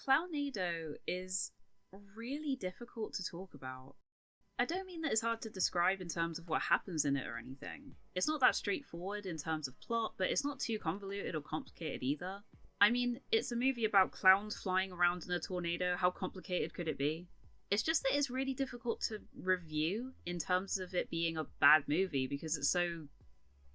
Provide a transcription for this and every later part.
Clownado is really difficult to talk about. I don't mean that it's hard to describe in terms of what happens in it or anything. It's not that straightforward in terms of plot, but it's not too convoluted or complicated either. I mean, it's a movie about clowns flying around in a tornado. How complicated could it be? It's just that it's really difficult to review in terms of it being a bad movie because it's so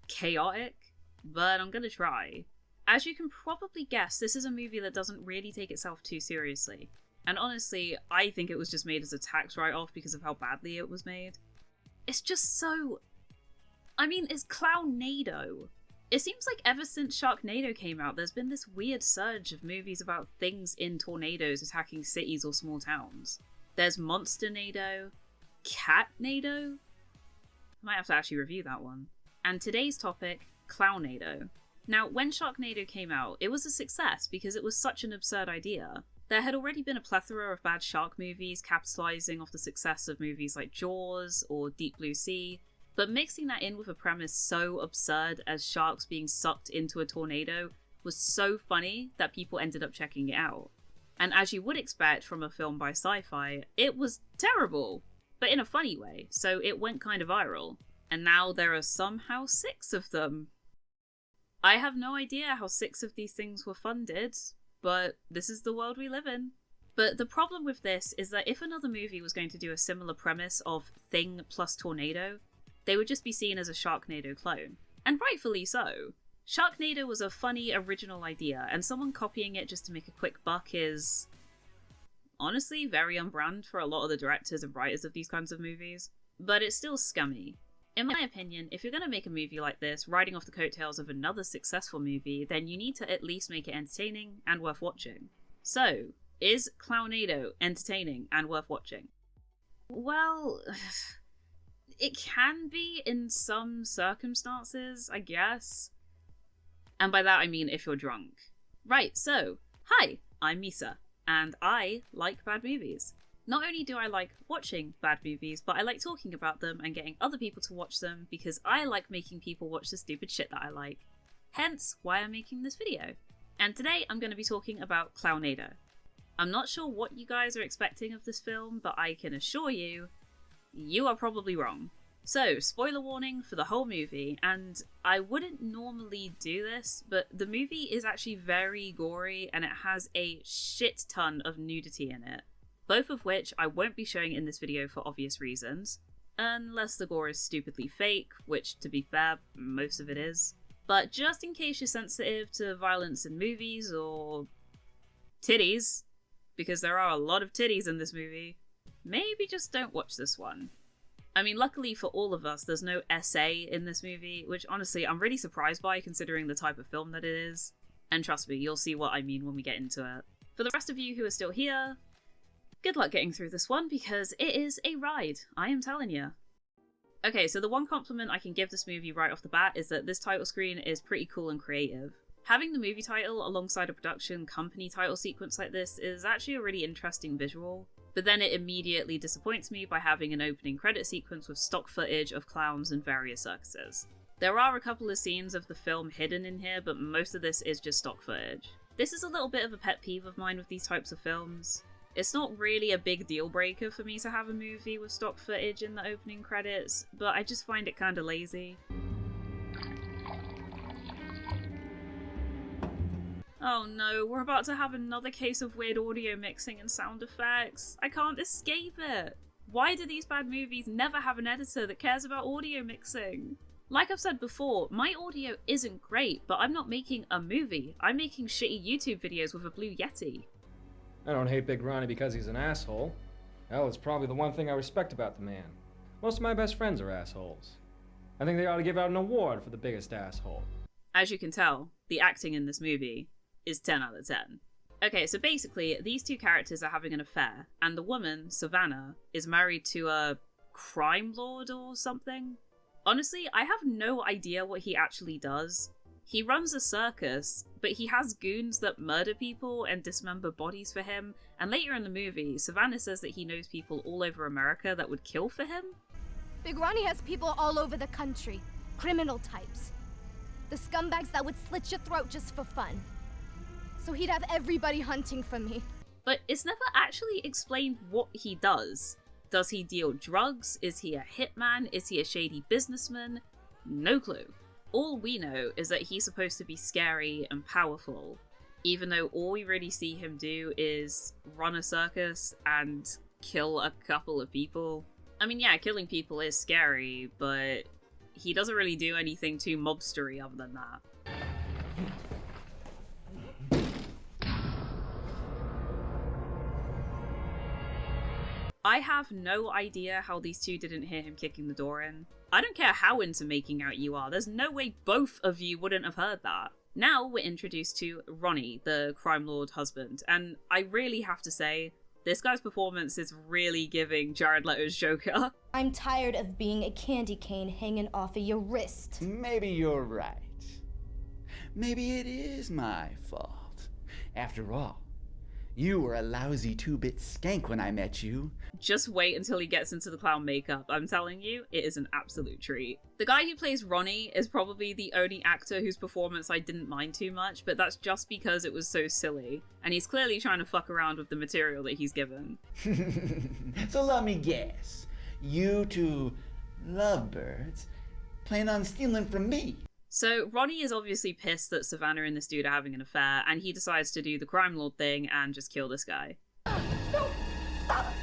chaotic, but I'm gonna try. As you can probably guess, this is a movie that doesn't really take itself too seriously. And honestly, I think it was just made as a tax write-off because of how badly it was made. It's just so... I mean, it's Clownado. It seems like ever since Sharknado came out, there's been this weird surge of movies about things in tornadoes attacking cities or small towns. There's Monsternado, Catnado. I might have to actually review that one. And today's topic, Clownado. Now, when Sharknado came out, it was a success because it was such an absurd idea. There had already been a plethora of bad shark movies capitalizing off the success of movies like Jaws or Deep Blue Sea, but mixing that in with a premise so absurd as sharks being sucked into a tornado was so funny that people ended up checking it out. And as you would expect from a film by Sci-Fi, it was terrible, but in a funny way, so it went kind of viral. And now there are somehow 6 of them. I have no idea how 6 of these things were funded, but this is the world we live in. But the problem with this is that if another movie was going to do a similar premise of thing plus tornado, they would just be seen as a Sharknado clone. And rightfully so. Sharknado was a funny, original idea, and someone copying it just to make a quick buck is... honestly, very on brand for a lot of the directors and writers of these kinds of movies. But it's still scummy. In my opinion, if you're going to make a movie like this, riding off the coattails of another successful movie, then you need to at least make it entertaining and worth watching. So, is Clownado entertaining and worth watching? Well, it can be in some circumstances, I guess. And by that I mean if you're drunk. Right, so, hi, I'm Misa, and I like bad movies. Not only do I like watching bad movies, but I like talking about them and getting other people to watch them because I like making people watch the stupid shit that I like. Hence why I'm making this video. And today I'm going to be talking about Clownado. I'm not sure what you guys are expecting of this film, but I can assure you, you are probably wrong. So, spoiler warning for the whole movie, and I wouldn't normally do this, but the movie is actually very gory and it has a shit ton of nudity in it. Both of which I won't be showing in this video for obvious reasons, unless the gore is stupidly fake, which, to be fair, most of it is. But just in case you're sensitive to violence in movies or titties, because there are a lot of titties in this movie, maybe just don't watch this one. I mean, luckily for all of us, there's no SA in this movie, which honestly I'm really surprised by considering the type of film that it is. And trust me, you'll see what I mean when we get into it. For the rest of you who are still here, good luck getting through this one because it is a ride, I am telling you. Okay, so the one compliment I can give this movie right off the bat is that this title screen is pretty cool and creative. Having the movie title alongside a production company title sequence like this is actually a really interesting visual, but then it immediately disappoints me by having an opening credit sequence with stock footage of clowns and various circuses. There are a couple of scenes of the film hidden in here, but most of this is just stock footage. This is a little bit of a pet peeve of mine with these types of films. It's not really a big deal breaker for me to have a movie with stock footage in the opening credits, but I just find it kinda lazy. Oh no, we're about to have another case of weird audio mixing and sound effects. I can't escape it. Why do these bad movies never have an editor that cares about audio mixing? Like I've said before, my audio isn't great, but I'm not making a movie. I'm making shitty YouTube videos with a Blue Yeti. I don't hate Big Ronnie because he's an asshole. Hell, it's probably the one thing I respect about the man. Most of my best friends are assholes. I think they ought to give out an award for the biggest asshole. As you can tell, the acting in this movie is 10 out of 10. Okay, so basically, these two characters are having an affair, and the woman, Savannah, is married to a crime lord or something. Honestly, I have no idea what he actually does. He runs a circus, but he has goons that murder people and dismember bodies for him, and later in the movie, Savannah says that he knows people all over America that would kill for him. Big Ronnie has people all over the country. Criminal types. The scumbags that would slit your throat just for fun. So he'd have everybody hunting for me. but it's never actually explained what he does. Does he deal drugs? Is he a hitman? Is he a shady businessman? No clue. All we know is that he's supposed to be scary and powerful, even though all we really see him do is run a circus and kill a couple of people. I mean, yeah, killing people is scary, but he doesn't really do anything too mobstery other than that. I have no idea how these two didn't hear him kicking the door in. I don't care how into making out you are, there's no way both of you wouldn't have heard that. Now we're introduced to Ronnie, the crime lord husband, and I really have to say, this guy's performance is really giving Jared Leto's Joker. I'm tired of being a candy cane hanging off of your wrist. Maybe you're right. Maybe it is my fault. After all, you were a lousy 2-bit skank when I met you. Just wait until he gets into the clown makeup. I'm telling you, it is an absolute treat. The guy who plays Ronnie is probably the only actor whose performance I didn't mind too much, but that's just because it was so silly. And he's clearly trying to fuck around with the material that he's given. So let me guess. You two lovebirds plan on stealing from me. So Ronnie is obviously pissed that Savannah and this dude are having an affair, and he decides to do the crime lord thing and just kill this guy. No, stop!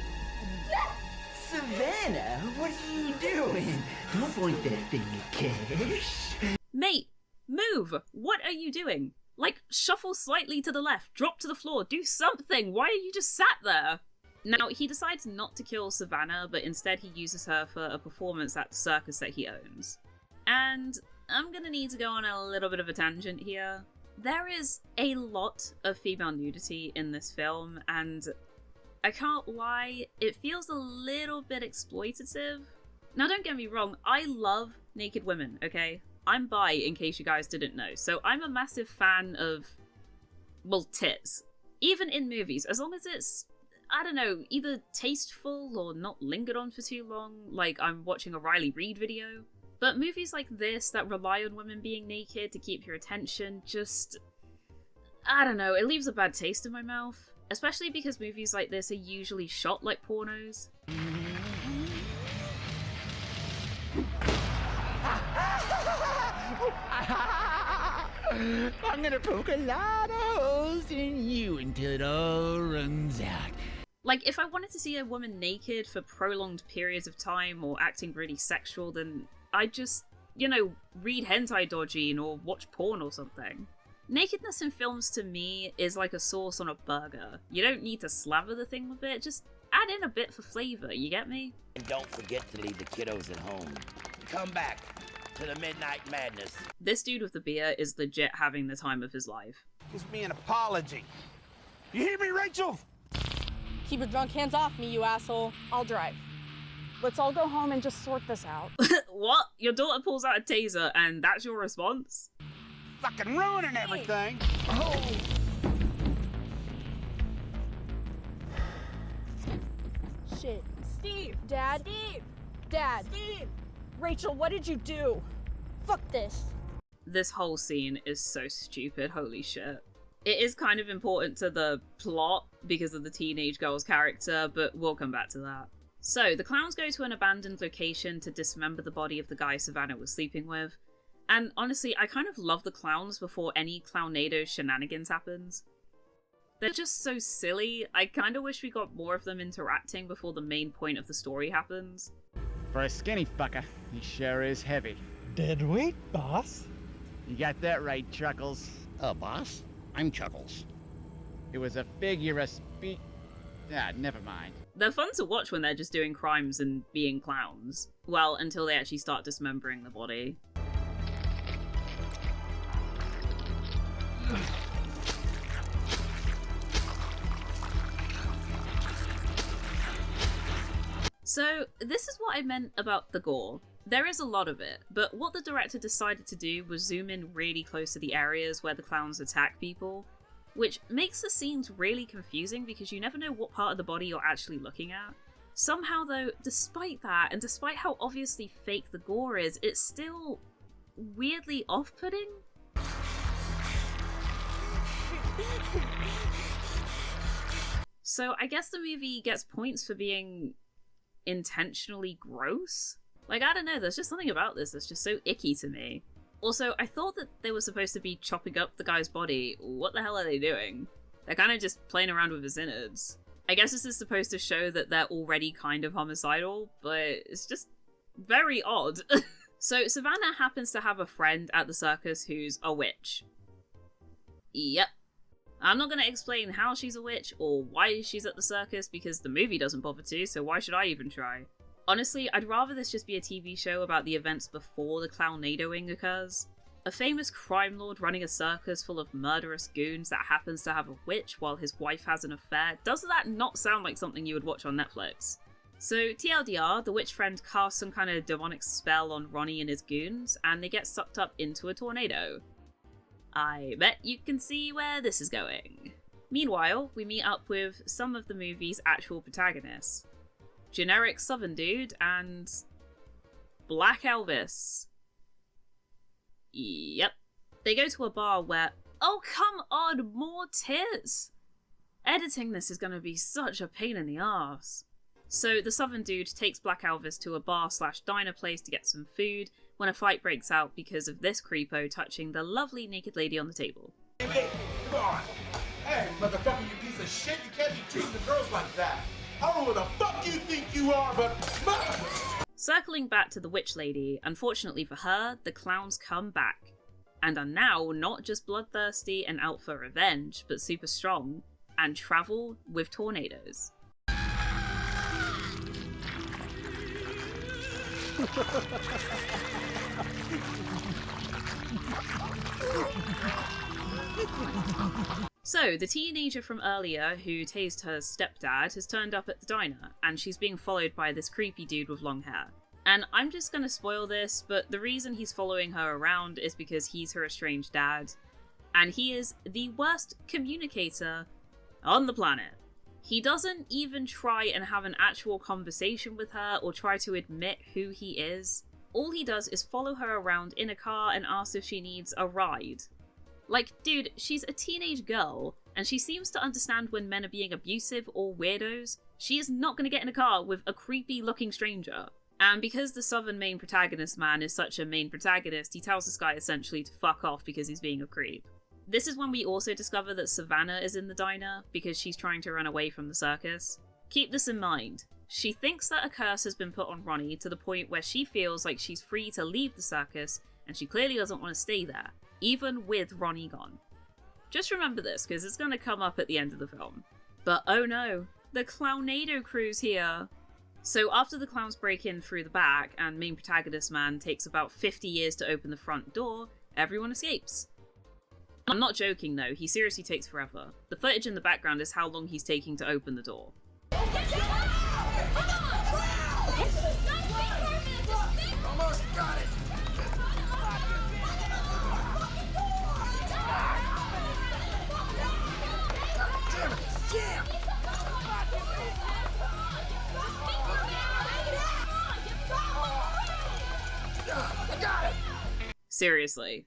Savannah, what are you doing? Don't point that thing at Cash. Mate, move! What are you doing? Like, shuffle slightly to the left, drop to the floor, do something! Why are you just sat there? Now, he decides not to kill Savannah, but instead he uses her for a performance at the circus that he owns. And I'm gonna need to go on a little bit of a tangent here. There is a lot of female nudity in this film, and I can't lie, it feels a little bit exploitative. Now don't get me wrong, I love naked women, okay? I'm bi, in case you guys didn't know, so I'm a massive fan of, well, tits. Even in movies, as long as it's, I don't know, either tasteful or not lingered on for too long, like I'm watching a Riley Reid video. But movies like this that rely on women being naked to keep your attention just, I don't know, it leaves a bad taste in my mouth. Especially because movies like this are usually shot like pornos. I'm gonna poke a lot of holes in you until it all runs out. Like, if I wanted to see a woman naked for prolonged periods of time or acting really sexual, then I'd just, you know, read hentai dojin or watch porn or something. Nakedness in films to me is like a sauce on a burger. You don't need to slather the thing with it, just add in a bit for flavor, you get me? And don't forget to leave the kiddos at home. Come back to the Midnight Madness. This dude with the beer is legit having the time of his life. Gives me an apology. You hear me, Rachel? Keep your drunk hands off me, you asshole. I'll drive. Let's all go home and just sort this out. What? Your daughter pulls out a taser and that's your response? Fucking ruining everything. Oh! Shit. Steve! Dad? Steve! Dad! Steve! Rachel, what did you do? Fuck this. This whole scene is so stupid, holy shit. It is kind of important to the plot because of the teenage girl's character, but we'll come back to that. So, the clowns go to an abandoned location to dismember the body of the guy Savannah was sleeping with. And honestly, I kind of love the clowns before any Clownado shenanigans happens. They're just so silly, I kind of wish we got more of them interacting before the main point of the story happens. For a skinny fucker, he sure is heavy. Dead weight, boss. You got that right, Chuckles. Boss? I'm Chuckles. It was a figure of speech. Never mind. They're fun to watch when they're just doing crimes and being clowns. Well, until they actually start dismembering the body. So, this is what I meant about the gore. There is a lot of it, but what the director decided to do was zoom in really close to the areas where the clowns attack people, which makes the scenes really confusing because you never know what part of the body you're actually looking at. Somehow though, despite that, and despite how obviously fake the gore is, it's still weirdly off-putting. So I guess the movie gets points for being intentionally gross? Like, I don't know, there's just something about this that's just so icky to me. Also, I thought that they were supposed to be chopping up the guy's body. What the hell are they doing? They're kind of just playing around with his innards. I guess this is supposed to show that they're already kind of homicidal, but it's just very odd. So Savannah happens to have a friend at the circus who's a witch. Yep. I'm not going to explain how she's a witch or why she's at the circus because the movie doesn't bother to, so why should I even try? Honestly, I'd rather this just be a TV show about the events before the Clownadoing occurs. A famous crime lord running a circus full of murderous goons that happens to have a witch while his wife has an affair. Does that not sound like something you would watch on Netflix? So, TLDR, the witch friend casts some kind of demonic spell on Ronnie and his goons, and they get sucked up into a tornado. I bet you can see where this is going. Meanwhile, we meet up with some of the movie's actual protagonists. Generic Southern dude and Black Elvis. Yep. They go to a bar where, oh come on, more tits! Editing this is gonna be such a pain in the arse. So the Southern dude takes Black Elvis to a bar/diner place to get some food when a fight breaks out because of this creepo touching the lovely naked lady on the table. Hey, come on. Hey, motherfucker, you piece of shit. You can't be treating the girls like that. I don't know who the fuck you think you are, but... Circling back to the witch lady, unfortunately for her, the clowns come back, and are now not just bloodthirsty and out for revenge, but super strong, and travel with tornadoes. So, the teenager from earlier who tased her stepdad has turned up at the diner, and she's being followed by this creepy dude with long hair. And I'm just gonna spoil this, but the reason he's following her around is because he's her estranged dad, and he is the worst communicator on the planet. He doesn't even try and have an actual conversation with her or try to admit who he is. All he does is follow her around in a car and ask if she needs a ride. Like, dude, she's a teenage girl, and she seems to understand when men are being abusive or weirdos. She is not going to get in a car with a creepy-looking stranger. And because the Southern main protagonist man is such a main protagonist, he tells this guy essentially to fuck off because he's being a creep. This is when we also discover that Savannah is in the diner, because she's trying to run away from the circus. Keep this in mind. She thinks that a curse has been put on Ronnie to the point where she feels like she's free to leave the circus, and she clearly doesn't want to stay there, even with Ronnie gone. Just remember this, because it's going to come up at the end of the film. But oh no, the Clownado crew's here! So after the clowns break in through the back, and main protagonist man takes about 50 years to open the front door, everyone escapes. I'm not joking though, he seriously takes forever. The footage in the background is how long he's taking to open the door. Almost got it. Damn it, jam! I got it! Seriously.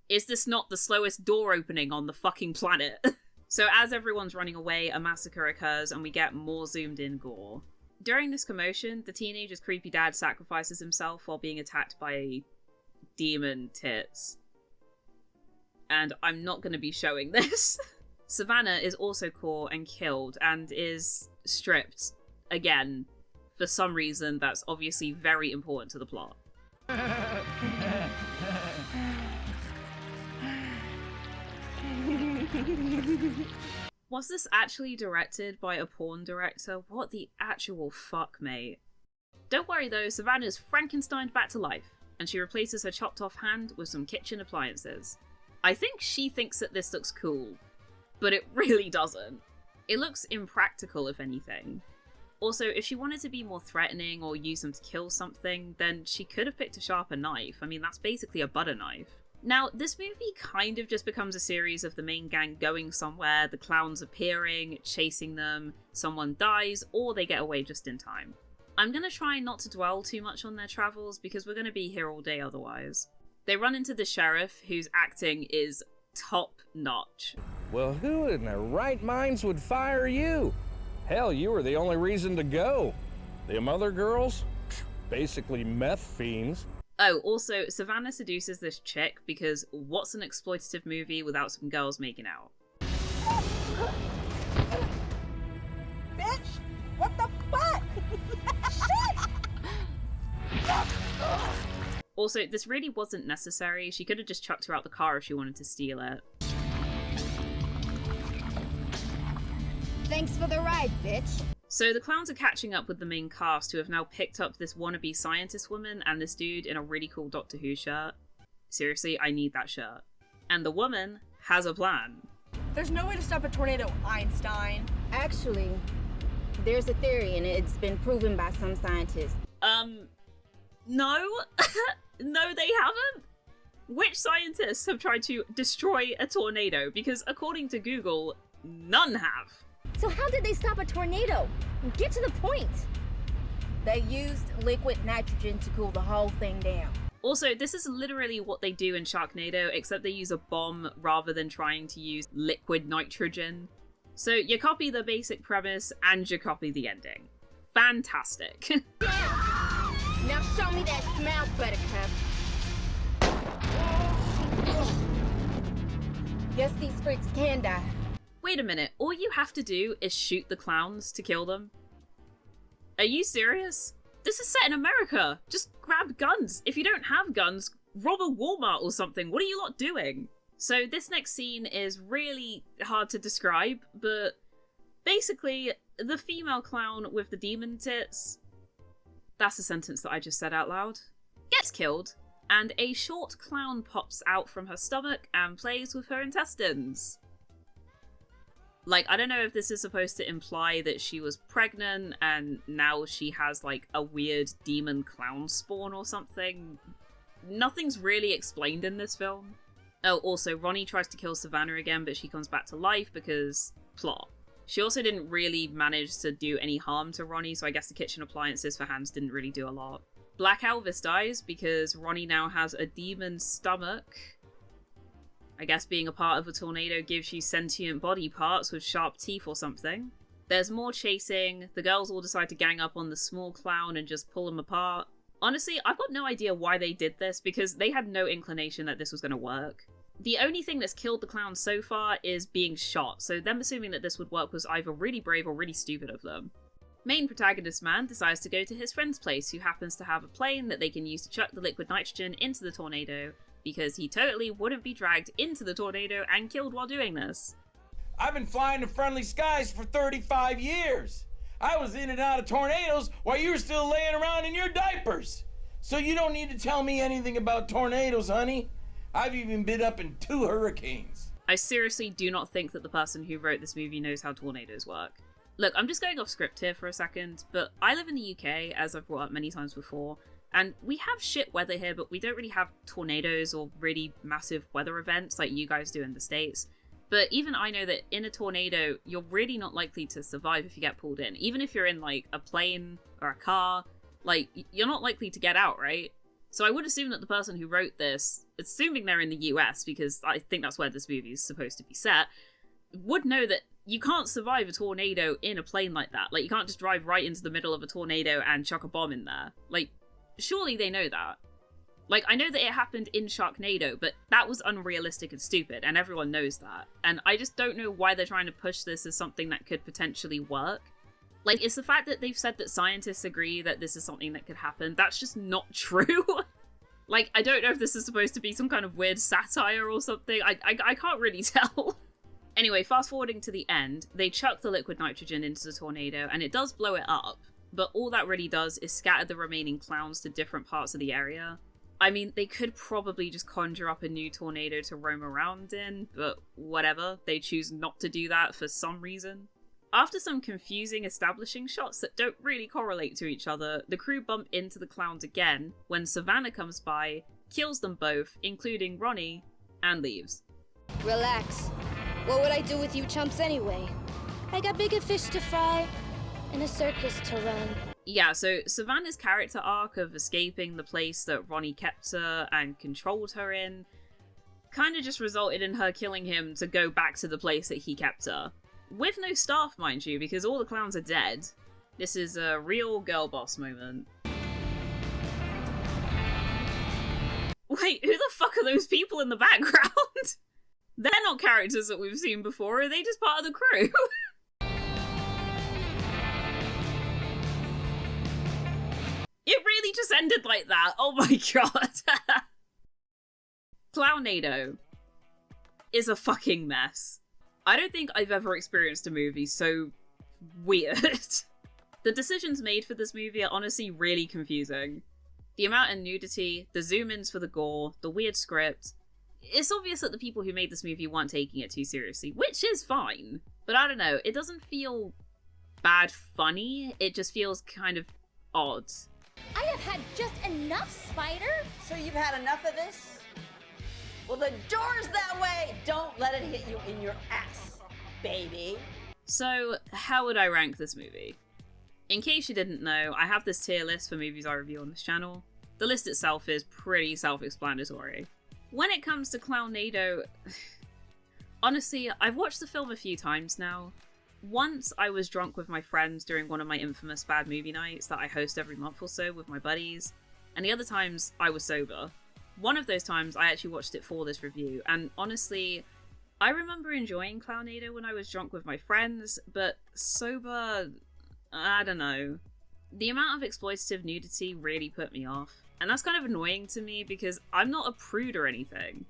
Is this not the slowest door opening on the fucking planet? So as everyone's running away, a massacre occurs and we get more zoomed in gore. During this commotion, the teenager's creepy dad sacrifices himself while being attacked by demon tits. And I'm not going to be showing this. Savannah is also caught and killed and is stripped, again, for some reason that's obviously very important to the plot. Was this actually directed by a porn director? What the actual fuck, mate? Don't worry though, Savannah's Frankensteined back to life, and she replaces her chopped off hand with some kitchen appliances. I think she thinks that this looks cool, but it really doesn't. It looks impractical, if anything. Also, if she wanted to be more threatening or use them to kill something, then she could have picked a sharper knife. I mean, that's basically a butter knife. Now, this movie kind of just becomes a series of the main gang going somewhere, the clowns appearing, chasing them, someone dies, or they get away just in time. I'm going to try not to dwell too much on their travels, because we're going to be here all day otherwise. They run into the sheriff, whose acting is top-notch. Well, who in their right minds would fire you? Hell, you were the only reason to go. Them other girls? Basically meth fiends. Oh, also, Savannah seduces this chick because what's an exploitative movie without some girls making out? Bitch! What the fuck? Shit! Also, this really wasn't necessary. She could have just chucked her out the car if she wanted to steal it. Thanks for the ride, bitch. So the clowns are catching up with the main cast, who have now picked up this wannabe scientist woman and this dude in a really cool Doctor Who shirt. Seriously, I need that shirt. And the woman has a plan. There's no way to stop a tornado, Einstein. Actually, there's a theory, and it's been proven by some scientists. No. No, they haven't. Which scientists have tried to destroy a tornado? Because according to Google, none have. So how did they stop a tornado? Get to the point. They used liquid nitrogen to cool the whole thing down. Also, this is literally what they do in Sharknado, except they use a bomb rather than trying to use liquid nitrogen. So you copy the basic premise and you copy the ending. Fantastic. Now show me that smile, Buttercup. Guess these freaks can die. Wait a minute, all you have to do is shoot the clowns to kill them? Are you serious? This is set in America! Just grab guns! If you don't have guns, rob a Walmart or something! What are you lot doing? So this next scene is really hard to describe, but basically, the female clown with the demon tits, that's a sentence that I just said out loud, gets killed, and a short clown pops out from her stomach and plays with her intestines. Like, I don't know if this is supposed to imply that she was pregnant and now she has, like, a weird demon clown spawn or something. Nothing's really explained in this film. Oh, also, Ronnie tries to kill Savannah again, but she comes back to life because plot. She also didn't really manage to do any harm to Ronnie, so I guess the kitchen appliances for hands didn't really do a lot. Black Elvis dies because Ronnie now has a demon stomach. I guess being a part of a tornado gives you sentient body parts with sharp teeth or something. There's more chasing, the girls all decide to gang up on the small clown and just pull him apart. Honestly, I've got no idea why they did this, because they had no inclination that this was going to work. The only thing that's killed the clown so far is being shot, so them assuming that this would work was either really brave or really stupid of them. Main protagonist man decides to go to his friend's place, who happens to have a plane that they can use to chuck the liquid nitrogen into the tornado, because he totally wouldn't be dragged into the tornado and killed while doing this. I've been flying to friendly skies for 35 years. I was in and out of tornadoes while you were still laying around in your diapers. So you don't need to tell me anything about tornadoes, honey. I've even been up in 2 hurricanes. I seriously do not think that the person who wrote this movie knows how tornadoes work. Look, I'm just going off script here for a second, but I live in the UK, as I've brought up many times before, and we have shit weather here, but we don't really have tornadoes or really massive weather events like you guys do in the States. But even I know that in a tornado, you're really not likely to survive if you get pulled in. Even if you're in, like, a plane or a car, like, you're not likely to get out, right? So I would assume that the person who wrote this, assuming they're in the US, because I think that's where this movie is supposed to be set, would know that you can't survive a tornado in a plane like that. Like, you can't just drive right into the middle of a tornado and chuck a bomb in there. Like, surely they know that. Like, I know that it happened in Sharknado, but that was unrealistic and stupid, and everyone knows that. And I just don't know why they're trying to push this as something that could potentially work. Like, it's the fact that they've said that scientists agree that this is something that could happen. That's just not true. Like, I don't know if this is supposed to be some kind of weird satire or something. I can't really tell. Anyway, fast forwarding to the end, they chuck the liquid nitrogen into the tornado, and it does blow it up. But all that really does is scatter the remaining clowns to different parts of the area. I mean, they could probably just conjure up a new tornado to roam around in, but whatever, they choose not to do that for some reason. After some confusing establishing shots that don't really correlate to each other, the crew bump into the clowns again when Savannah comes by, kills them both, including Ronnie, and leaves. Relax. What would I do with you chumps anyway? I got bigger fish to fry and a circus to run. Yeah, so Savannah's character arc of escaping the place that Ronnie kept her and controlled her in kind of just resulted in her killing him to go back to the place that he kept her. With no staff, mind you, because all the clowns are dead. This is a real girl boss moment. Wait, who the fuck are those people in the background? They're not characters that we've seen before, are they just part of the crew? It really just ended like that. Oh my god. Clownado is a fucking mess. I don't think I've ever experienced a movie so weird. The decisions made for this movie are honestly really confusing. The amount of nudity, the zoom-ins for the gore, the weird script. It's obvious that the people who made this movie weren't taking it too seriously, which is fine. But I don't know, it doesn't feel bad funny, it just feels kind of odd. I have had just enough, Spider. So you've had enough of this? Well, the door's that way. Don't let it hit you in your ass, baby. So, how would I rank this movie? In case you didn't know, I have this tier list for movies I review on this channel. The list itself is pretty self-explanatory. When it comes to Clownado, honestly, I've watched the film a few times now. Once I was drunk with my friends during one of my infamous bad movie nights that I host every month or so with my buddies, and the other times I was sober. One of those times I actually watched it for this review, and honestly, I remember enjoying Clownado when I was drunk with my friends, but sober, I don't know. The amount of exploitative nudity really put me off, and that's kind of annoying to me because I'm not a prude or anything.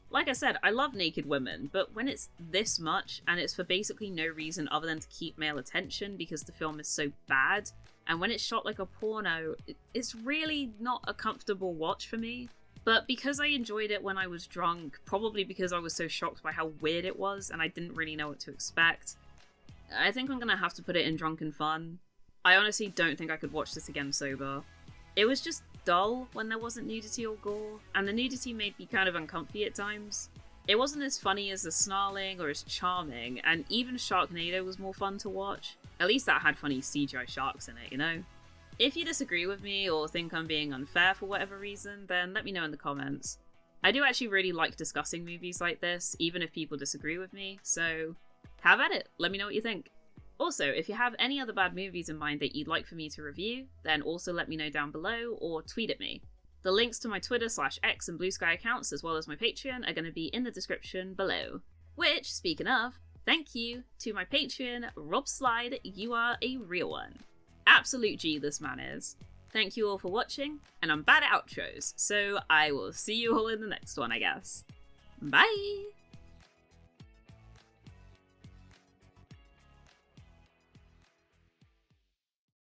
Like I said, I love naked women, but when it's this much, and it's for basically no reason other than to keep male attention because the film is so bad, and when it's shot like a porno, it's really not a comfortable watch for me. But because I enjoyed it when I was drunk, probably because I was so shocked by how weird it was and I didn't really know what to expect, I think I'm gonna have to put it in drunken fun. I honestly don't think I could watch this again sober. It was just dull when there wasn't nudity or gore, and the nudity made me kind of uncomfy at times. It wasn't as funny as the snarling or as charming, and even Sharknado was more fun to watch. At least that had funny CGI sharks in it, you know? If you disagree with me or think I'm being unfair for whatever reason, then let me know in the comments. I do actually really like discussing movies like this, even if people disagree with me, so have at it, let me know what you think. Also, if you have any other bad movies in mind that you'd like for me to review, then also let me know down below or tweet at me. The links to my Twitter/X and Blue Sky accounts as well as my Patreon are going to be in the description below. Which, speaking of, thank you to my Patreon, Rob Slide, you are a real one. Absolute G this man is. Thank you all for watching, and I'm bad at outros, so I will see you all in the next one, I guess. Bye!